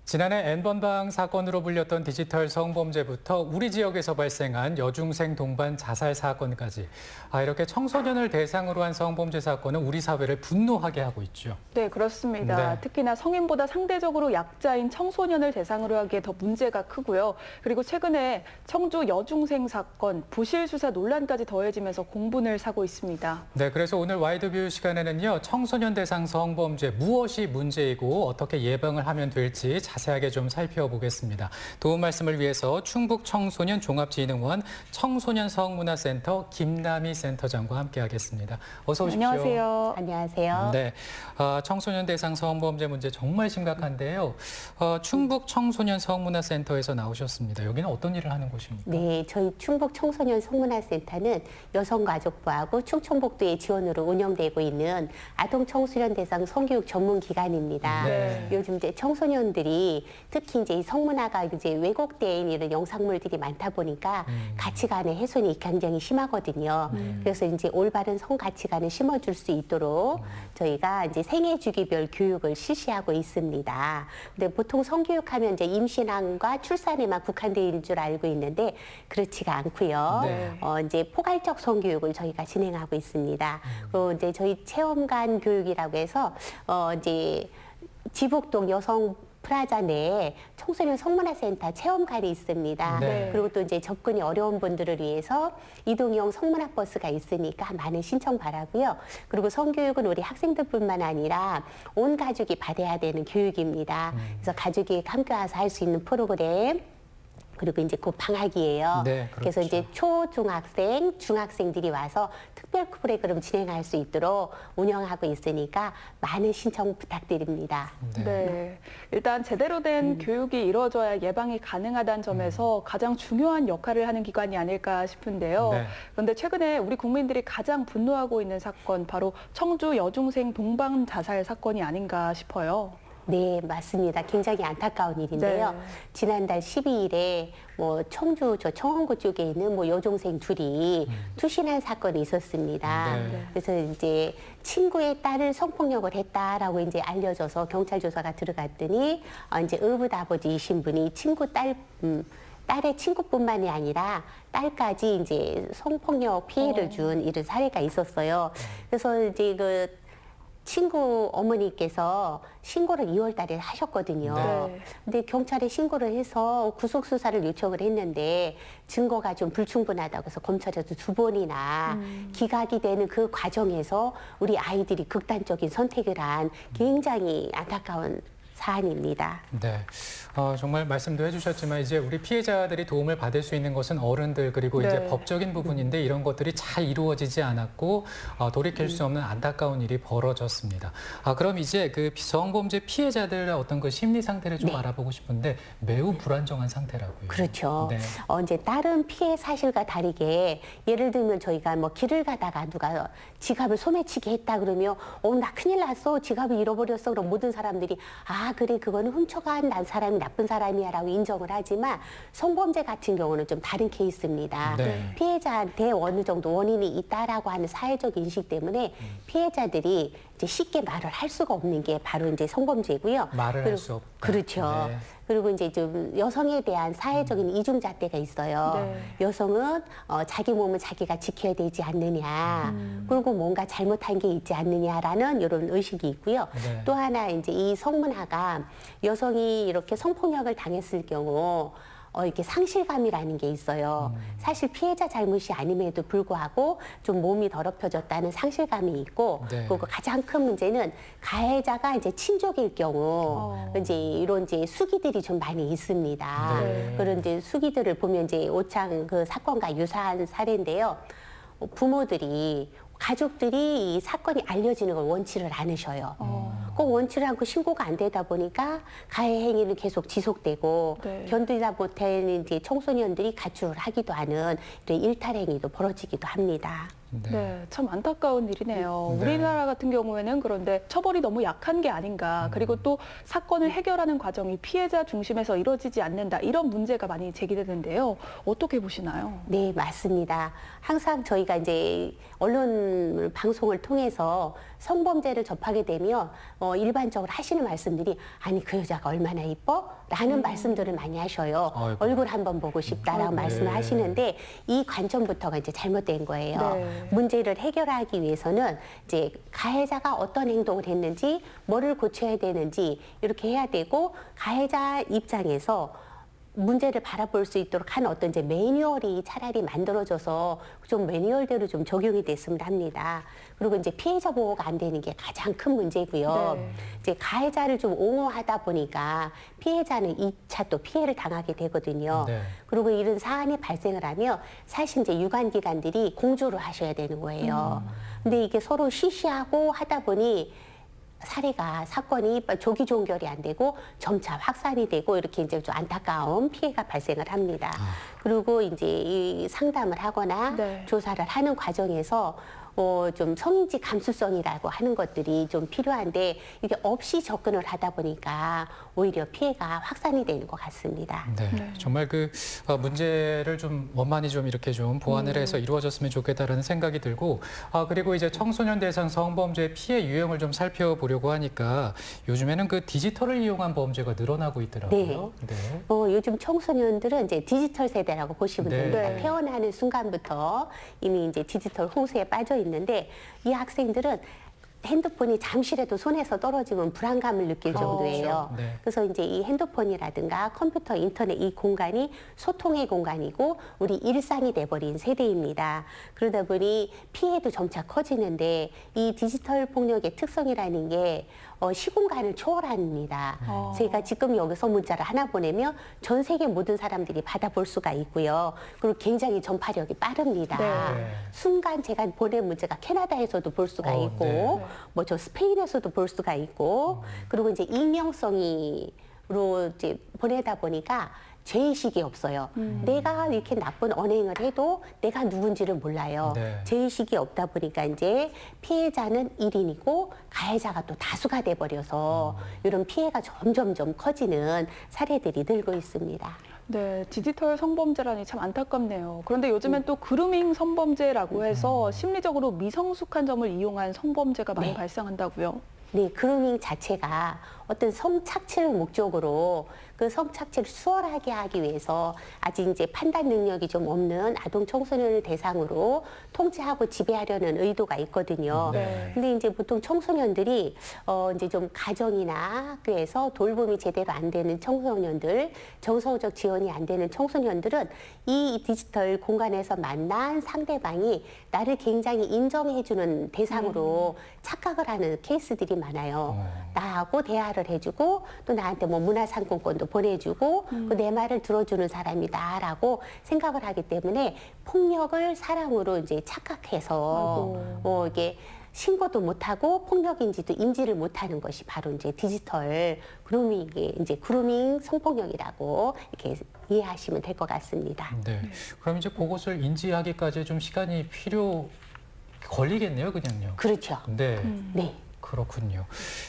지난해 N번방 사건으로 불렸던 디지털 성범죄부터 우리 지역에서 발생한 여중생 동반 자살 사건까지 이렇게 청소년을 대상으로 한 성범죄 사건은 우리 사회를 분노하게 하고 있죠. 네, 그렇습니다. 네. 특히나 성인보다 상대적으로 약자인 청소년을 대상으로 하기에 더 문제가 크고요. 그리고 최근에 청주 여중생 사건, 부실 수사 논란까지 더해지면서 공분을 사고 있습니다. 네, 그래서 오늘 와이드뷰 시간에는요, 청소년 대상 성범죄 무엇이 문제이고 어떻게 예방을 하면 될지 자세하게 좀 살펴보겠습니다. 도움 말씀을 위해서 충북 청소년 종합진흥원 청소년 성문화센터 김남희 센터장과 함께하겠습니다. 어서 오십시오. 안녕하세요. 안녕하세요. 네, 청소년 대상 성범죄 문제 정말 심각한데요. 충북 청소년 성문화센터에서 나오셨습니다. 여기는 어떤 일을 하는 곳입니까? 네, 저희 충북 청소년 성문화센터는 여성가족부하고 충청북도의 지원으로 운영되고 있는 아동 청소년 대상 성교육 전문 기관입니다. 네. 요즘 이제 청소년들이 특히 이제 이 성문화가 이제 왜곡된 이런 영상물들이 많다 보니까 가치관의 훼손이 굉장히 심하거든요. 그래서 이제 올바른 성 가치관을 심어줄 수 있도록 저희가 이제 생애 주기별 교육을 실시하고 있습니다. 근데 보통 성교육하면 이제 임신과 출산에만 국한되어 있는 줄 알고 있는데 그렇지가 않고요. 네. 이제 포괄적 성교육을 저희가 진행하고 있습니다. 그리고 이제 저희 체험관 교육이라고 해서 이제 지북동 여성 프라자 내에 청소년 성문화센터 체험관이 있습니다. 네. 그리고 또 이제 접근이 어려운 분들을 위해서 이동형 성문화 버스가 있으니까 많은 신청 바라고요. 그리고 성교육은 우리 학생들뿐만 아니라 온 가족이 받아야 되는 교육입니다. 그래서 가족이 함께 와서 할 수 있는 프로그램. 그리고 이제 곧 방학이에요. 네, 그래서 그렇죠. 이제 초중학생, 중학생들이 와서 특별 프로그램 진행할 수 있도록 운영하고 있으니까 많은 신청 부탁드립니다. 네. 일단 제대로 된 교육이 이루어져야 예방이 가능하다는 점에서 가장 중요한 역할을 하는 기관이 아닐까 싶은데요. 네. 그런데 최근에 우리 국민들이 가장 분노하고 있는 사건, 바로 청주 여중생 동반 자살 사건이 아닌가 싶어요. 네, 맞습니다. 굉장히 안타까운 일인데요. 네. 지난달 12일에 뭐 청주 저 청원구 쪽에 있는 뭐 여중생 둘이 투신한 사건이 있었습니다. 네. 그래서 이제 친구의 딸을 성폭력을 했다라고 이제 알려져서 경찰 조사가 들어갔더니 이제 의붓아버지이신 분이 친구 딸의 친구뿐만이 아니라 딸까지 이제 성폭력 피해를 준 이런 사례가 있었어요. 그래서 이제 그 친구 어머니께서 신고를 2월 달에 하셨거든요. 네. 근데 경찰에 신고를 해서 구속 수사를 요청을 했는데 증거가 좀 불충분하다고 해서 검찰에서 2번이나 기각이 되는 그 과정에서 우리 아이들이 극단적인 선택을 한 굉장히 안타까운 사안입니다. 네, 정말 말씀도 해주셨지만 이제 우리 피해자들이 도움을 받을 수 있는 것은 어른들 그리고 이제 네. 법적인 부분인데 이런 것들이 잘 이루어지지 않았고 돌이킬 수 없는 안타까운 일이 벌어졌습니다. 그럼 이제 그 성범죄 피해자들의 어떤 그 심리 상태를 좀 알아보고 싶은데 매우 불안정한 상태라고요. 그렇죠. 네. 이제 다른 피해 사실과 다르게 예를 들면 저희가 뭐 길을 가다가 누가 지갑을 소매치기 했다 그러면 나 큰일 났어. 지갑을 잃어버렸어. 그럼 모든 사람들이 그래 그거는 훔쳐간 난 사람이 나쁜 사람이야 라고 인정을 하지만 성범죄 같은 경우는 좀 다른 케이스입니다. 네. 피해자한테 어느 정도 원인이 있다라고 하는 사회적 인식 때문에 피해자들이 이제 쉽게 말을 할 수가 없는 게 바로 이제 성범죄고요. 말을 할 그리고 수 없다. 그렇죠. 네. 그리고 이제 좀 여성에 대한 사회적인 이중잣대가 있어요. 네. 여성은 자기 몸은 자기가 지켜야 되지 않느냐. 그리고 뭔가 잘못한 게 있지 않느냐라는 이런 의식이 있고요. 네. 또 하나 이제 이 성문화가 여성이 이렇게 성폭력을 당했을 경우 이렇게 상실감이라는 게 있어요. 사실 피해자 잘못이 아님에도 불구하고 좀 몸이 더럽혀졌다는 상실감이 있고, 네. 그리고 가장 큰 문제는 가해자가 이제 친족일 경우, 이제 이런 이제 수기들이 좀 많이 있습니다. 네. 그런 이제 수기들을 보면 이제 오창 그 사건과 유사한 사례인데요. 부모들이 가족들이 이 사건이 알려지는 걸 원치를 않으셔요. 그 원치를 않고 신고가 안 되다 보니까 가해 행위는 계속 지속되고 네. 견디다 못하는 이제 청소년들이 가출을 하기도 하는 이런 일탈 행위도 벌어지기도 합니다. 네, 참 안타까운 일이네요. 네. 우리나라 같은 경우에는 그런데 처벌이 너무 약한 게 아닌가. 그리고 또 사건을 해결하는 과정이 피해자 중심에서 이루어지지 않는다. 이런 문제가 많이 제기되는데요. 어떻게 보시나요? 네, 맞습니다. 항상 저희가 이제 언론 방송을 통해서 성범죄를 접하게 되면 일반적으로 하시는 말씀들이 아니 그 여자가 얼마나 이뻐? 라는 말씀들을 많이 하셔요. 아이고. 얼굴 한번 보고 싶다라고 말씀을 하시는데 이 관점부터가 이제 잘못된 거예요. 네. 문제를 해결하기 위해서는 이제 가해자가 어떤 행동을 했는지 뭐를 고쳐야 되는지 이렇게 해야 되고 가해자 입장에서 문제를 바라볼 수 있도록 한 어떤 이제 매뉴얼이 차라리 만들어져서 좀 매뉴얼대로 좀 적용이 됐으면 합니다. 그리고 이제 피해자 보호가 안 되는 게 가장 큰 문제고요. 네. 이제 가해자를 좀 옹호하다 보니까 피해자는 2차 또 피해를 당하게 되거든요. 네. 그리고 이런 사안이 발생을 하면 사실 이제 유관기관들이 공조를 하셔야 되는 거예요. 근데 이게 서로 쉬쉬하고 하다 보니 사건이 조기 종결이 안 되고 점차 확산이 되고 이렇게 이제 좀 안타까운 피해가 발생을 합니다. 그리고 이제 이 상담을 하거나 네. 조사를 하는 과정에서 좀 성인지 감수성이라고 하는 것들이 좀 필요한데 이게 없이 접근을 하다 보니까 오히려 피해가 확산이 되는 것 같습니다. 네, 정말 그 문제를 좀 원만히 좀 이렇게 좀 보완을 해서 이루어졌으면 좋겠다라는 생각이 들고, 그리고 이제 청소년 대상 성범죄 피해 유형을 좀 살펴보려고 하니까 요즘에는 그 디지털을 이용한 범죄가 늘어나고 있더라고요. 네. 요즘 청소년들은 이제 디지털 세대라고 보시면 네. 됩니다. 네. 태어나는 순간부터 이미 이제 디지털 홍수에 빠져 있는데 이 학생들은 핸드폰이 잠시라도 손에서 떨어지면 불안감을 느낄 정도예요. 네. 그래서 이제 이 핸드폰이라든가 컴퓨터, 인터넷 이 공간이 소통의 공간이고 우리 일상이 돼버린 세대입니다. 그러다 보니 피해도 점차 커지는데 이 디지털 폭력의 특성이라는 게 시공간을 초월합니다. 제가 지금 여기서 문자를 하나 보내면 전 세계 모든 사람들이 받아볼 수가 있고요. 그리고 굉장히 전파력이 빠릅니다. 네. 순간 제가 보낸 문자가 캐나다에서도 볼 수가 있고 네. 뭐 저 스페인에서도 볼 수가 있고 그리고 이제 익명성으로 이제 보내다 보니까 죄의식이 없어요. 내가 이렇게 나쁜 언행을 해도 내가 누군지를 몰라요. 네. 죄의식이 없다 보니까 이제 피해자는 1인이고 가해자가 또 다수가 돼버려서 이런 피해가 점점점 커지는 사례들이 늘고 있습니다. 네, 디지털 성범죄라니 참 안타깝네요. 그런데 요즘엔 또 그루밍 성범죄라고 해서 심리적으로 미성숙한 점을 이용한 성범죄가 많이 네. 발생한다고요. 네, 그루밍 자체가 어떤 성착취를 목적으로 그 성착취를 수월하게 하기 위해서 아직 이제 판단 능력이 좀 없는 아동 청소년을 대상으로 통제하고 지배하려는 의도가 있거든요. 네. 근데 이제 보통 청소년들이 이제 좀 가정이나 학교에서 돌봄이 제대로 안 되는 청소년들, 정서적 지원이 안 되는 청소년들은 이 디지털 공간에서 만난 상대방이 나를 굉장히 인정해주는 대상으로 착각을 하는 케이스들이 많아요. 나하고 대화를 해주고 또 나한테 뭐 문화상품권도 보내주고 내 말을 들어주는 사람이다라고 생각을 하기 때문에 폭력을 사랑으로 이제 착각해서 이게 신고도 못하고 폭력인지도 인지를 못하는 것이 바로 이제 디지털 그루밍이 이제 그루밍 성폭력이라고 이렇게 이해하시면 될 것 같습니다. 네. 그럼 이제 그것을 인지하기까지 좀 시간이 걸리겠네요, 그냥요. 그렇죠. 네. 네. 그렇군요.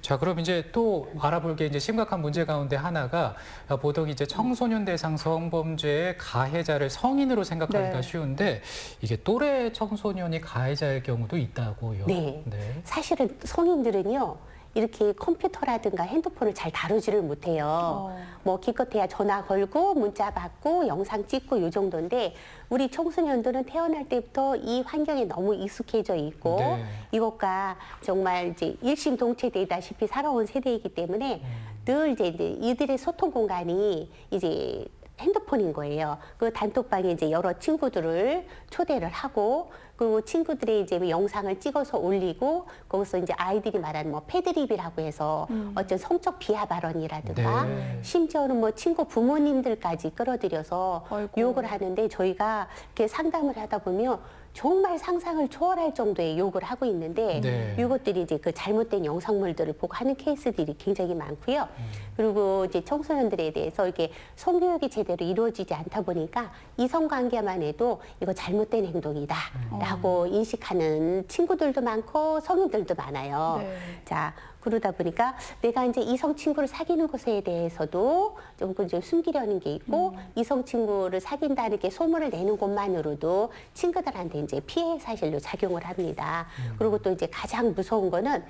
자, 그럼 이제 또 알아볼 게 이제 심각한 문제 가운데 하나가 보통 이제 청소년 대상 성범죄의 가해자를 성인으로 생각하기가 네. 쉬운데 이게 또래 청소년이 가해자일 경우도 있다고요. 네. 사실은 성인들은요. 이렇게 컴퓨터라든가 핸드폰을 잘 다루지를 못해요. 뭐 기껏해야 전화 걸고 문자 받고 영상 찍고 요 정도인데 우리 청소년들은 태어날 때부터 이 환경에 너무 익숙해져 있고 네. 이것과 정말 이제 일심동체되다시피 살아온 세대이기 때문에 늘 이제 이들의 소통 공간이 이제 핸드폰인 거예요. 그 단톡방에 이제 여러 친구들을 초대를 하고 그리고 친구들의 이제 영상을 찍어서 올리고 거기서 이제 아이들이 말하는 뭐 패드립이라고 해서 어떤 성적 비하 발언이라든가 네. 심지어는 뭐 친구 부모님들까지 끌어들여서 아이고. 욕을 하는데 저희가 이렇게 상담을 하다 보면 정말 상상을 초월할 정도의 욕을 하고 있는데 네. 이것들이 이제 그 잘못된 영상물들을 보고 하는 케이스들이 굉장히 많고요. 그리고 이제 청소년들에 대해서 이렇게 성교육이 제대로 이루어지지 않다 보니까 이성관계만 해도 이거 잘못된 행동이다 라고 인식하는 친구들도 많고 성인들도 많아요. 네. 자, 그러다 보니까 내가 이제 이성 친구를 사귀는 것에 대해서도 좀 숨기려는 게 있고 이성 친구를 사귄다는 게 소문을 내는 것만으로도 친구들한테 이제 피해 사실로 작용을 합니다. 그리고 또 이제 가장 무서운 거는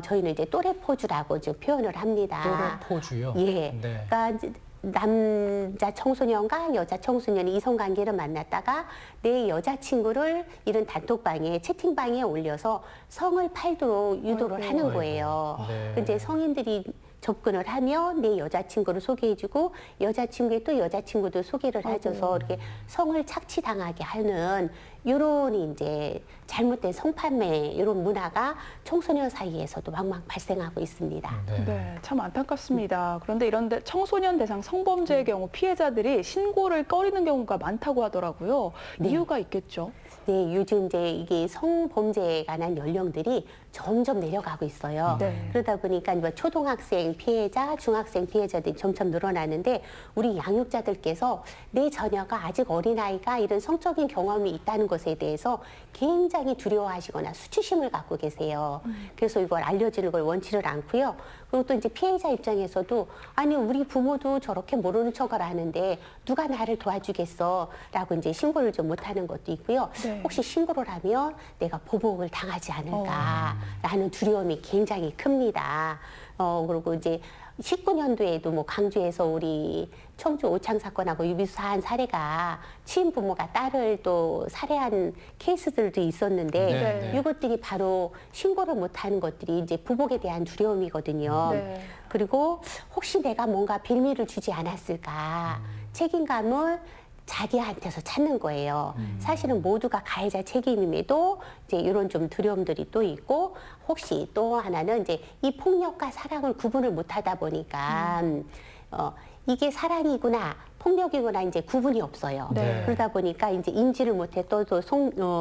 저희는 이제 또래포주라고 좀 표현을 합니다. 또래포주요? 예. 네. 그러니까 이제 남자 청소년과 여자 청소년이 이성관계를 만났다가 내 여자친구를 이런 단톡방에 채팅방에 올려서 성을 팔도록 유도를 아이고. 하는 거예요. 네. 근데 성인들이 접근을 하면 내 여자친구를 소개해주고 여자친구의 또 여자친구도 소개를 해줘서 이렇게 성을 착취당하게 하는 이런 이제 잘못된 성판매 이런 문화가 청소년 사이에서도 막막 발생하고 있습니다. 네. 네, 참 안타깝습니다. 그런데 이런데 청소년 대상 성범죄의 경우 피해자들이 신고를 꺼리는 경우가 많다고 하더라고요. 네. 이유가 있겠죠? 네, 요즘 이제 이게 성범죄에 관한 연령들이 점점 내려가고 있어요. 네. 그러다 보니까 뭐 초등학생 피해자, 중학생 피해자들이 점점 늘어나는데 우리 양육자들께서 내 자녀가 아직 어린아이가 이런 성적인 경험이 있다는 것에 대해서 굉장히 두려워하시거나 수치심을 갖고 계세요. 그래서 이걸 알려주는 걸 원치를 않고요. 그리고 또 이제 피해자 입장에서도 아니 우리 부모도 저렇게 모르는 척을 하는데 누가 나를 도와주겠어 라고 이제 신고를 좀 못하는 것도 있고요. 네. 혹시 신고를 하면 내가 보복을 당하지 않을까라는 두려움이 굉장히 큽니다. 그리고 이제 19년도에도 뭐 광주에서 우리 청주 오창 사건하고 유비수사한 사례가 치인 부모가 딸을 또 살해한 케이스들도 있었는데 네, 네. 이것들이 바로 신고를 못하는 것들이 이제 부복에 대한 두려움이거든요. 네. 그리고 혹시 내가 뭔가 빌미를 주지 않았을까 책임감을 자기한테서 찾는 거예요. 사실은 모두가 가해자 책임임에도 이제 이런 좀 두려움들이 또 있고 혹시 또 하나는 이제 이 폭력과 사랑을 구분을 못하다 보니까 이게 사랑이구나 폭력이구나 이제 구분이 없어요. 네. 그러다 보니까 이제 인지를 못해 또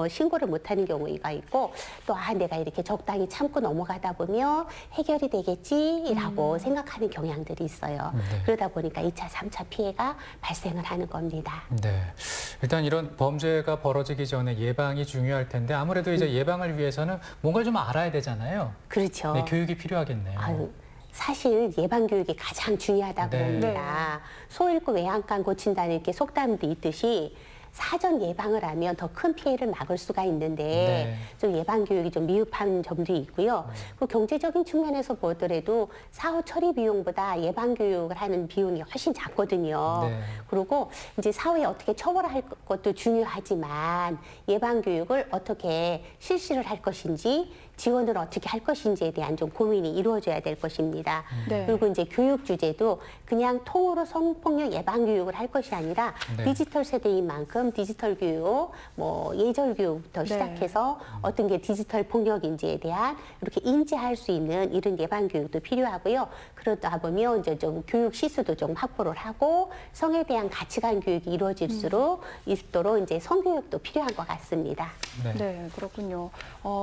신고를 못하는 경우가 있고 또 내가 이렇게 적당히 참고 넘어가다 보면 해결이 되겠지라고 생각하는 경향들이 있어요. 네. 그러다 보니까 2차, 3차 피해가 발생을 하는 겁니다. 네. 일단 이런 범죄가 벌어지기 전에 예방이 중요할 텐데 아무래도 이제 예방을 위해서는 뭔가를 좀 알아야 되잖아요. 그렇죠. 네, 교육이 필요하겠네요. 아유, 사실 예방교육이 가장 중요하다고 네. 봅니다. 소 잃고 외양간 고친다는 이렇게 속담도 있듯이 사전 예방을 하면 더 큰 피해를 막을 수가 있는데 네. 좀 예방교육이 좀 미흡한 점도 있고요. 그 경제적인 측면에서 보더라도 사후 처리 비용보다 예방교육을 하는 비용이 훨씬 작거든요. 네. 그리고 이제 사후에 어떻게 처벌할 것도 중요하지만 예방교육을 어떻게 실시를 할 것인지 지원을 어떻게 할 것인지에 대한 좀 고민이 이루어져야 될 것입니다. 네. 그리고 이제 교육 주제도 그냥 통으로 성폭력 예방 교육을 할 것이 아니라 네. 디지털 세대인 만큼 디지털 교육, 뭐 예절 교육부터 네. 시작해서 어떤 게 디지털 폭력인지에 대한 이렇게 인지할 수 있는 이런 예방 교육도 필요하고요. 그러다 보면 이제 좀 교육 시수도 좀 확보를 하고 성에 대한 가치관 교육이 이루어질수록 있도록 이제 성교육도 필요한 것 같습니다. 네. 네, 그렇군요.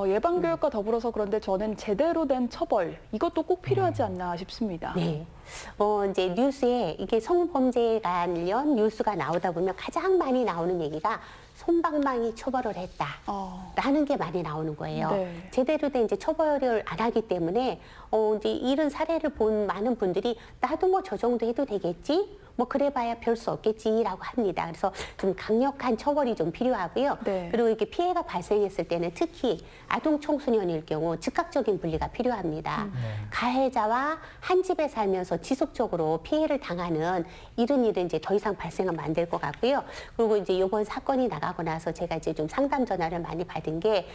예방교육과 더불어서 그런데 저는 제대로 된 처벌, 이것도 꼭 필요하지 않나 싶습니다. 네. 이제 뉴스에 이게 성범죄 관련 뉴스가 나오다 보면 가장 많이 나오는 얘기가 솜방망이 처벌을 했다. 라는 게 많이 나오는 거예요. 네. 제대로 된 이제 처벌을 안 하기 때문에 이제 이런 사례를 본 많은 분들이 나도 뭐 저 정도 해도 되겠지? 뭐 그래봐야 별 수 없겠지라고 합니다. 그래서 좀 강력한 처벌이 좀 필요하고요. 네. 그리고 이렇게 피해가 발생했을 때는 특히 아동 청소년일 경우 즉각적인 분리가 필요합니다. 가해자와 한 집에 살면서 지속적으로 피해를 당하는 이런 일은 이제 더 이상 발생하면 안 될 것 같고요. 그리고 이제 이번 사건이 나가고 나서 제가 이제 좀 상담 전화를 많이 받은 게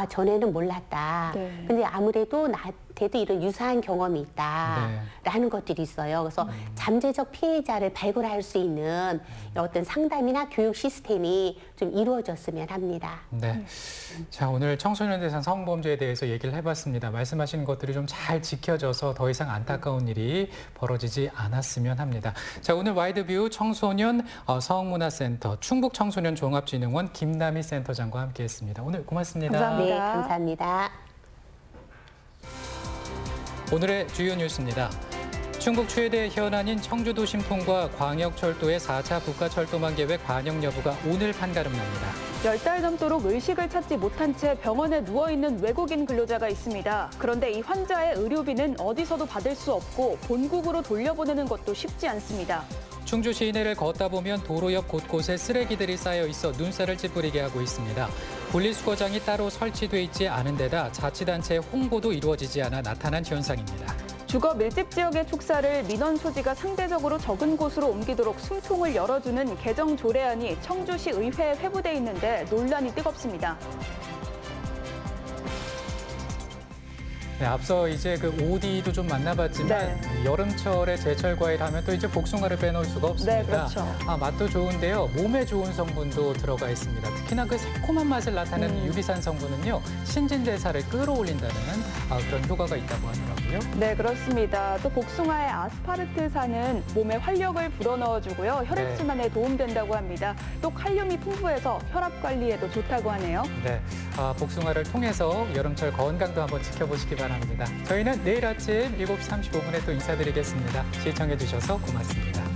전에는 몰랐다. 네. 근데 아무래도 나한테도 이런 유사한 경험이 있다라는 것들이 있어요. 그래서 잠재적 피해자를 발굴할 수 있는 어떤 상담이나 교육 시스템이 좀 이루어졌으면 합니다. 네. 자, 오늘 청소년 대상 성범죄에 대해서 얘기를 해봤습니다. 말씀하신 것들이 좀 잘 지켜져서 더 이상 안타까운 일이 벌어지지 않았으면 합니다. 자, 오늘 와이드뷰 청소년 성문화센터 충북청소년 종합진흥원 김남희 센터장과 함께했습니다. 오늘 고맙습니다. 감사합니다. 네, 감사합니다. 오늘의 주요 뉴스입니다. 충북 최대 현안인 청주도심 통과 광역철도의 4차 국가철도망 계획 반영 여부가 오늘 판가름납니다. 10달 넘도록 의식을 찾지 못한 채 병원에 누워있는 외국인 근로자가 있습니다. 그런데 이 환자의 의료비는 어디서도 받을 수 없고 본국으로 돌려보내는 것도 쉽지 않습니다. 충주 시내를 걷다 보면 도로 옆 곳곳에 쓰레기들이 쌓여 있어 눈살을 찌푸리게 하고 있습니다. 분리수거장이 따로 설치돼 있지 않은 데다 자치단체의 홍보도 이루어지지 않아 나타난 현상입니다. 주거 밀집 지역의 축사를 민원 소지가 상대적으로 적은 곳으로 옮기도록 숨통을 열어주는 개정 조례안이 청주시 의회에 회부돼 있는데 논란이 뜨겁습니다. 네, 앞서 이제 그 오디도 좀 만나봤지만 여름철에 제철 과일 하면 또 이제 복숭아를 빼놓을 수가 없습니다. 네, 그렇죠. 맛도 좋은데요. 몸에 좋은 성분도 들어가 있습니다. 특히나 그 새콤한 맛을 나타내는 유비산 성분은요. 신진대사를 끌어올린다는 그런 효과가 있다고 하더라고요. 네, 그렇습니다. 또 복숭아의 아스파르트산은 몸에 활력을 불어넣어주고요. 혈액순환에 도움된다고 합니다. 또 칼륨이 풍부해서 혈압 관리에도 좋다고 하네요. 네, 복숭아를 통해서 여름철 건강도 한번 지켜보시기 바랍니다. 저희는 내일 아침 7시 35분에 또 인사드리겠습니다. 시청해 주셔서 고맙습니다.